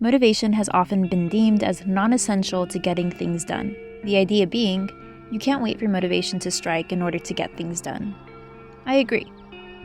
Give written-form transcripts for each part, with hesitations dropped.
Motivation has often been deemed as non-essential to getting things done. The idea being, you can't wait for motivation to strike in order to get things done. I agree,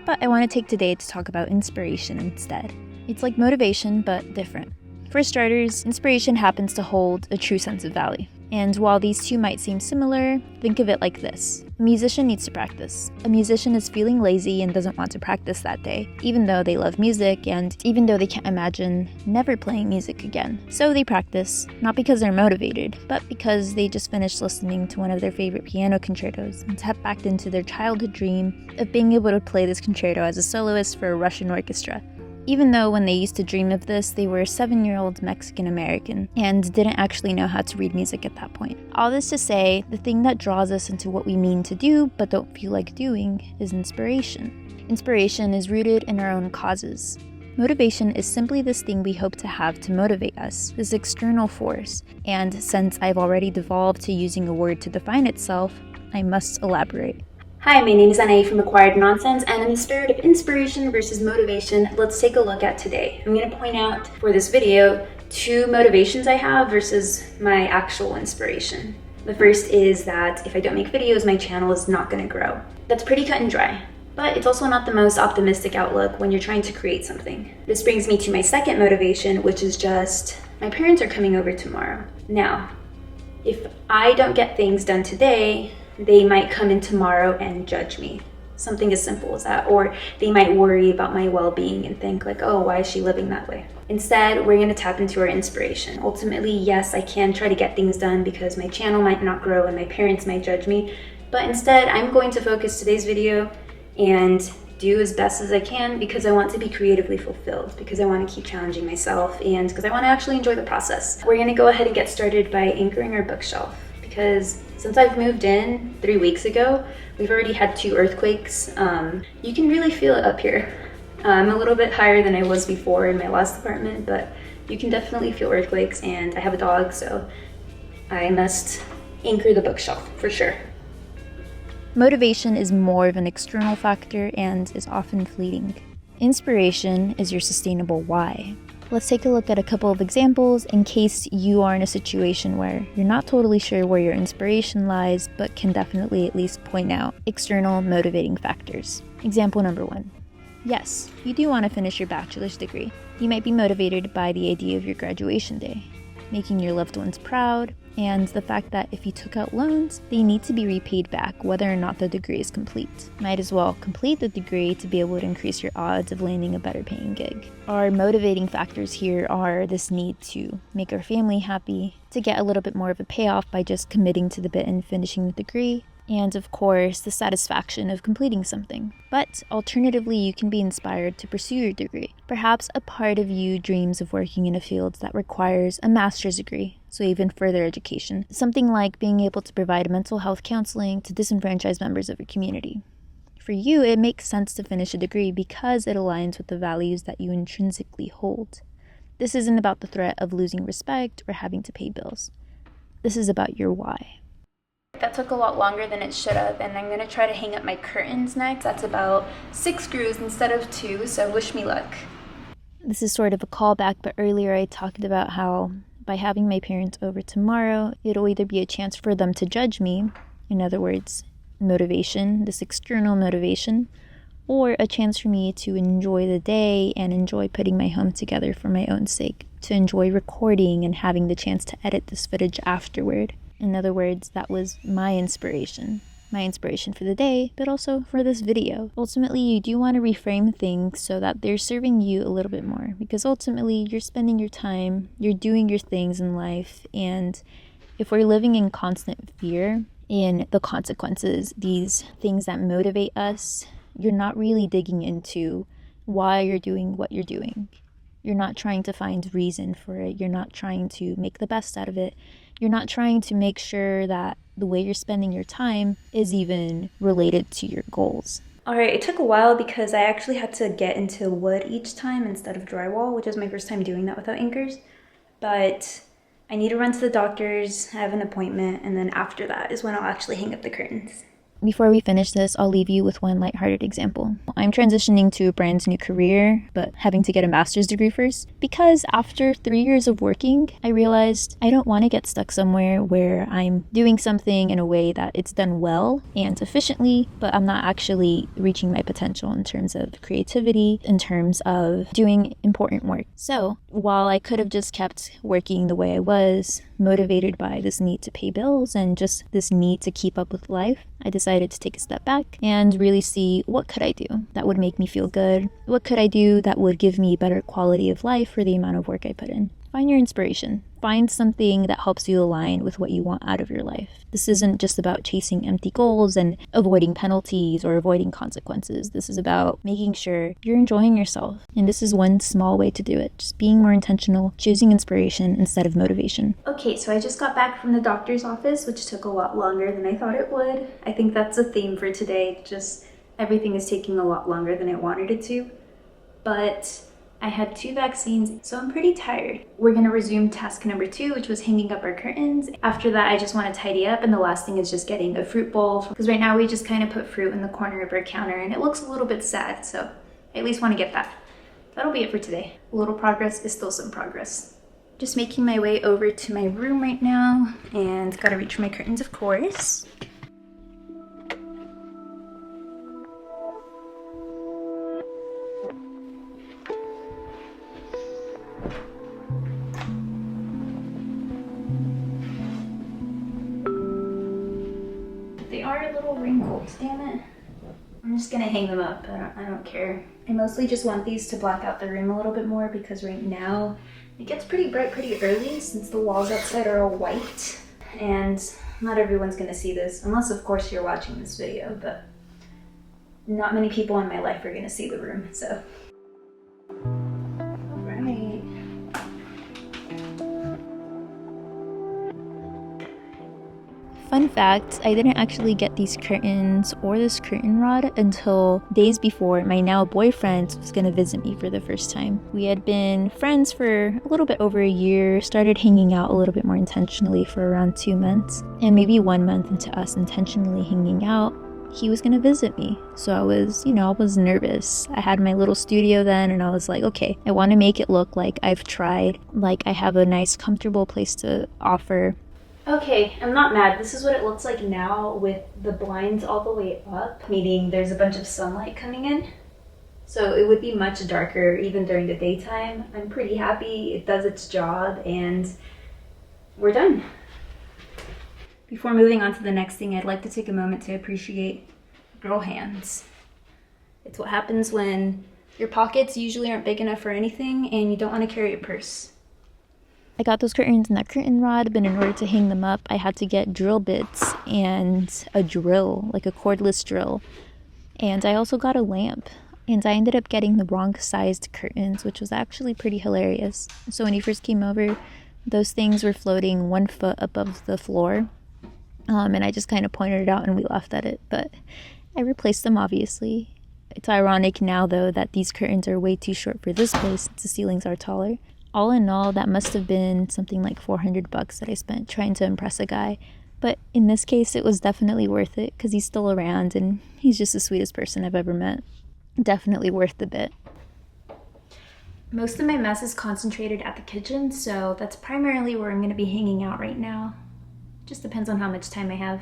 but I want to take today to talk about inspiration instead. It's like motivation, but different. For starters, inspiration happens to hold a true sense of value. And while these two might seem similar, think of it like this. A musician needs to practice. A musician is feeling lazy and doesn't want to practice that day, even though they love music and even though they can't imagine never playing music again. So they practice, not because they're motivated, but because they just finished listening to one of their favorite piano concertos and stepped back into their childhood dream of being able to play this concerto as a soloist for a Russian orchestra. Even though when they used to dream of this, they were a 7-year-old Mexican-American and didn't actually know how to read music at that point. All this to say, the thing that draws us into what we mean to do but don't feel like doing is inspiration. Inspiration is rooted in our own causes. Motivation is simply this thing we hope to have to motivate us, this external force. And since I've already devolved to using a word to define itself, I must elaborate. Hi, my name is Anae from Acquired Nonsense, and in the spirit of inspiration versus motivation, let's take a look at today. I'm going to point out for this video 2 motivations I have versus my actual inspiration. The first is that if I don't make videos, my channel is not going to grow. That's pretty cut and dry, but it's also not the most optimistic outlook when you're trying to create something. This brings me to my second motivation, which is just, my parents are coming over tomorrow. Now, if I don't get things done today, they might come in tomorrow and judge me. Something as simple as that. Or they might worry about my well-being and think like, oh, why is she living that way? Instead, we're going to tap into our inspiration. Ultimately, yes, I can try to get things done because my channel might not grow and my parents might judge me. But instead, I'm going to focus today's video and do as best as I can because I want to be creatively fulfilled, because I want to keep challenging myself, and because I want to actually enjoy the process. We're going to go ahead and get started by anchoring our bookshelf. Because since I've moved in 3 weeks ago, we've already had 2 earthquakes. You can really feel it up here. I'm a little bit higher than I was before in my last apartment, but you can definitely feel earthquakes, and I have a dog, so I must anchor the bookshelf for sure. Motivation is more of an external factor and is often fleeting. Inspiration is your sustainable why. Let's take a look at a couple of examples in case you are in a situation where you're not totally sure where your inspiration lies, but can definitely at least point out external motivating factors. Example number 1. Yes, you do want to finish your bachelor's degree. You might be motivated by the idea of your graduation day, making your loved ones proud, and the fact that if you took out loans, they need to be repaid back whether or not the degree is complete. Might as well complete the degree to be able to increase your odds of landing a better paying gig. Our motivating factors here are this need to make our family happy, to get a little bit more of a payoff by just committing to the bit and finishing the degree, and of course, the satisfaction of completing something. But alternatively, you can be inspired to pursue your degree. Perhaps a part of you dreams of working in a field that requires a master's degree, so even further education. Something like being able to provide mental health counseling to disenfranchised members of your community. For you, it makes sense to finish a degree because it aligns with the values that you intrinsically hold. This isn't about the threat of losing respect or having to pay bills. This is about your why. That took a lot longer than it should have, and I'm going to try to hang up my curtains next. That's about 6 screws instead of 2, so wish me luck. This is sort of a callback, but earlier I talked about how by having my parents over tomorrow, it'll either be a chance for them to judge me, in other words, motivation, this external motivation, or a chance for me to enjoy the day and enjoy putting my home together for my own sake, to enjoy recording and having the chance to edit this footage afterward. In other words, that was my inspiration for the day, but also for this video. Ultimately, you do want to reframe things so that they're serving you a little bit more, because ultimately you're spending your time, you're doing your things in life, and if we're living in constant fear in the consequences, these things that motivate us, you're not really digging into why you're doing what you're doing. You're not trying to find reason for it. You're not trying to make the best out of it. You're not trying to make sure that the way you're spending your time is even related to your goals. Alright, it took a while because I actually had to get into wood each time instead of drywall, which is my first time doing that without anchors. But I need to run to the doctor's, have an appointment, and then after that is when I'll actually hang up the curtains. Before we finish this, I'll leave you with one lighthearted example. I'm transitioning to a brand new career, but having to get a master's degree first, because after 3 years of working, I realized I don't want to get stuck somewhere where I'm doing something in a way that it's done well and efficiently, but I'm not actually reaching my potential in terms of creativity, in terms of doing important work. So while I could have just kept working the way I was, motivated by this need to pay bills and just this need to keep up with life, I decided to take a step back and really see, what could I do that would make me feel good? What could I do that would give me better quality of life for the amount of work I put in? Find your inspiration. Find something that helps you align with what you want out of your life. This isn't just about chasing empty goals and avoiding penalties or avoiding consequences. This is about making sure you're enjoying yourself. And this is one small way to do it. Just being more intentional, choosing inspiration instead of motivation. Okay, so I just got back from the doctor's office, which took a lot longer than I thought it would. I think that's a theme for today. Just everything is taking a lot longer than I wanted it to. But I had 2 vaccines, so I'm pretty tired. We're gonna resume task number 2, which was hanging up our curtains. After that, I just wanna tidy up, and the last thing is just getting a fruit bowl, because right now we just kind of put fruit in the corner of our counter, and it looks a little bit sad, so I at least wanna get that. That'll be it for today. A little progress is still some progress. Just making my way over to my room right now, and gotta reach for my curtains, of course. They are a little wrinkled, damn it. I'm just gonna hang them up, I don't care. I mostly just want these to black out the room a little bit more, because right now it gets pretty bright pretty early since the walls outside are all white. And not everyone's gonna see this, unless of course you're watching this video, but not many people in my life are gonna see the room, so. Alright. Fun fact, I didn't actually get these curtains or this curtain rod until days before my now boyfriend was going to visit me for the first time. We had been friends for a little bit over a year, started hanging out a little bit more intentionally for around 2 months, and maybe 1 month into us intentionally hanging out, he was going to visit me. So I was nervous. I had my little studio then, and I was like, okay, I want to make it look like I've tried, like I have a nice comfortable place to offer. Okay, I'm not mad. This is what it looks like now with the blinds all the way up, meaning there's a bunch of sunlight coming in. So it would be much darker even during the daytime. I'm pretty happy. It does its job, and we're done. Before moving on to the next thing, I'd like to take a moment to appreciate girl hands. It's what happens when your pockets usually aren't big enough for anything and you don't want to carry a purse. I got those curtains and that curtain rod, but in order to hang them up, I had to get drill bits and a drill, like a cordless drill. And I also got a lamp. And I ended up getting the wrong sized curtains, which was actually pretty hilarious. So when he first came over, those things were floating 1 foot above the floor. And I just kind of pointed it out and we laughed at it. But I replaced them, obviously. It's ironic now, though, that these curtains are way too short for this place since the ceilings are taller. All in all, that must have been something like $400 that I spent trying to impress a guy. But in this case, it was definitely worth it because he's still around and he's just the sweetest person I've ever met. Definitely worth the bit. Most of my mess is concentrated at the kitchen, so that's primarily where I'm going to be hanging out right now. Just depends on how much time I have.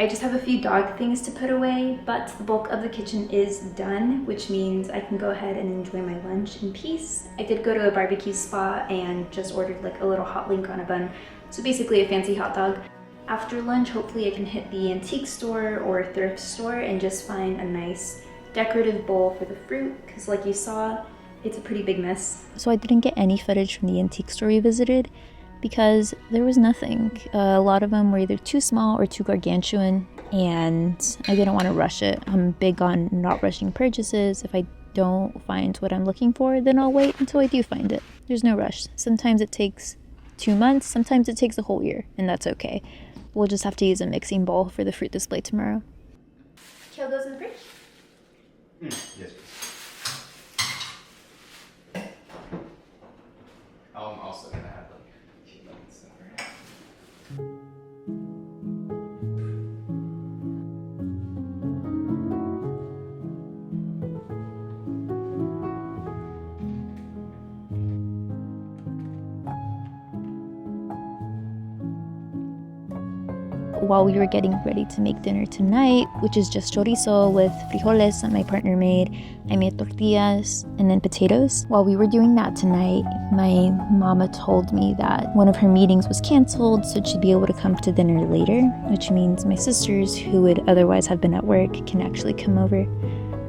I just have a few dog things to put away, but the bulk of the kitchen is done, which means I can go ahead and enjoy my lunch in peace. I did go to a barbecue spot and just ordered like a little hot link on a bun, so basically a fancy hot dog. After lunch, hopefully I can hit the antique store or thrift store and just find a nice decorative bowl for the fruit, because like you saw, it's a pretty big mess. So I didn't get any footage from the antique store we visited because there was nothing. A lot of them were either too small or too gargantuan, and I didn't want to rush it. I'm big on not rushing purchases. If I don't find what I'm looking for, then I'll wait until I do find it. There's no rush. Sometimes it takes 2 months, sometimes it takes a whole year, and that's okay. We'll just have to use a mixing bowl for the fruit display tomorrow. Kale goes in the fridge? Yes, please. I'm also gonna add like a few lemons over. While we were getting ready to make dinner tonight, which is just chorizo with frijoles that my partner made, I made tortillas and then potatoes. While we were doing that tonight, my mama told me that one of her meetings was canceled, so she'd be able to come to dinner later, which means my sisters, who would otherwise have been at work, can actually come over.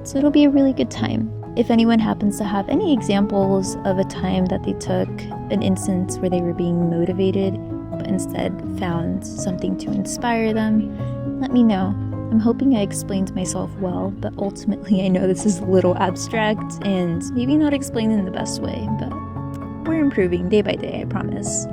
So it'll be a really good time. If anyone happens to have any examples of a time that they took an instance where they were being motivated but instead found something to inspire them, let me know. I'm hoping I explained myself well, but ultimately I know this is a little abstract and maybe not explained in the best way, but we're improving day by day, I promise.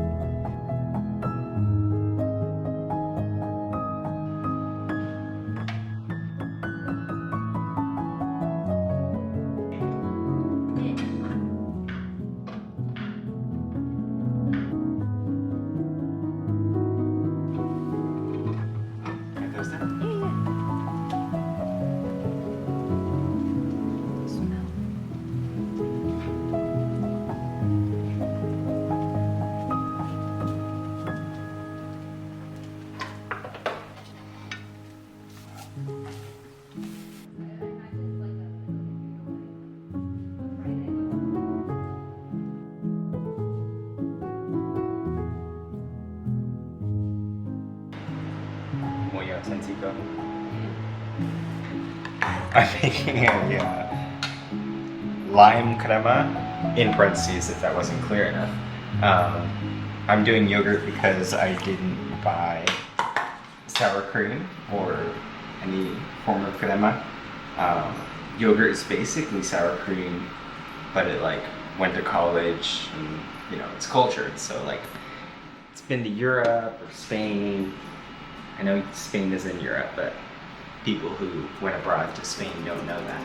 Muy auténtico. I'm making a lime crema, in parentheses if that wasn't clear enough. I'm doing yogurt because I didn't buy sour cream or any form of crema. Yogurt is basically sour cream, but it like went to college and it's cultured, so like it's been to Europe or Spain. I know Spain is in Europe, but people who went abroad to Spain don't know that.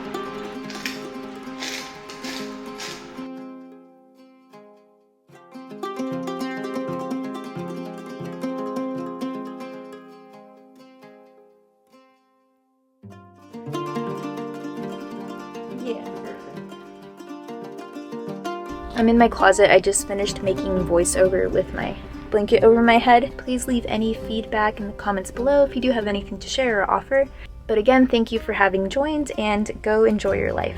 I'm in my closet. I just finished making voiceover with my blanket over my head. Please leave any feedback in the comments below if you do have anything to share or offer. But again, thank you for having joined, and go enjoy your life.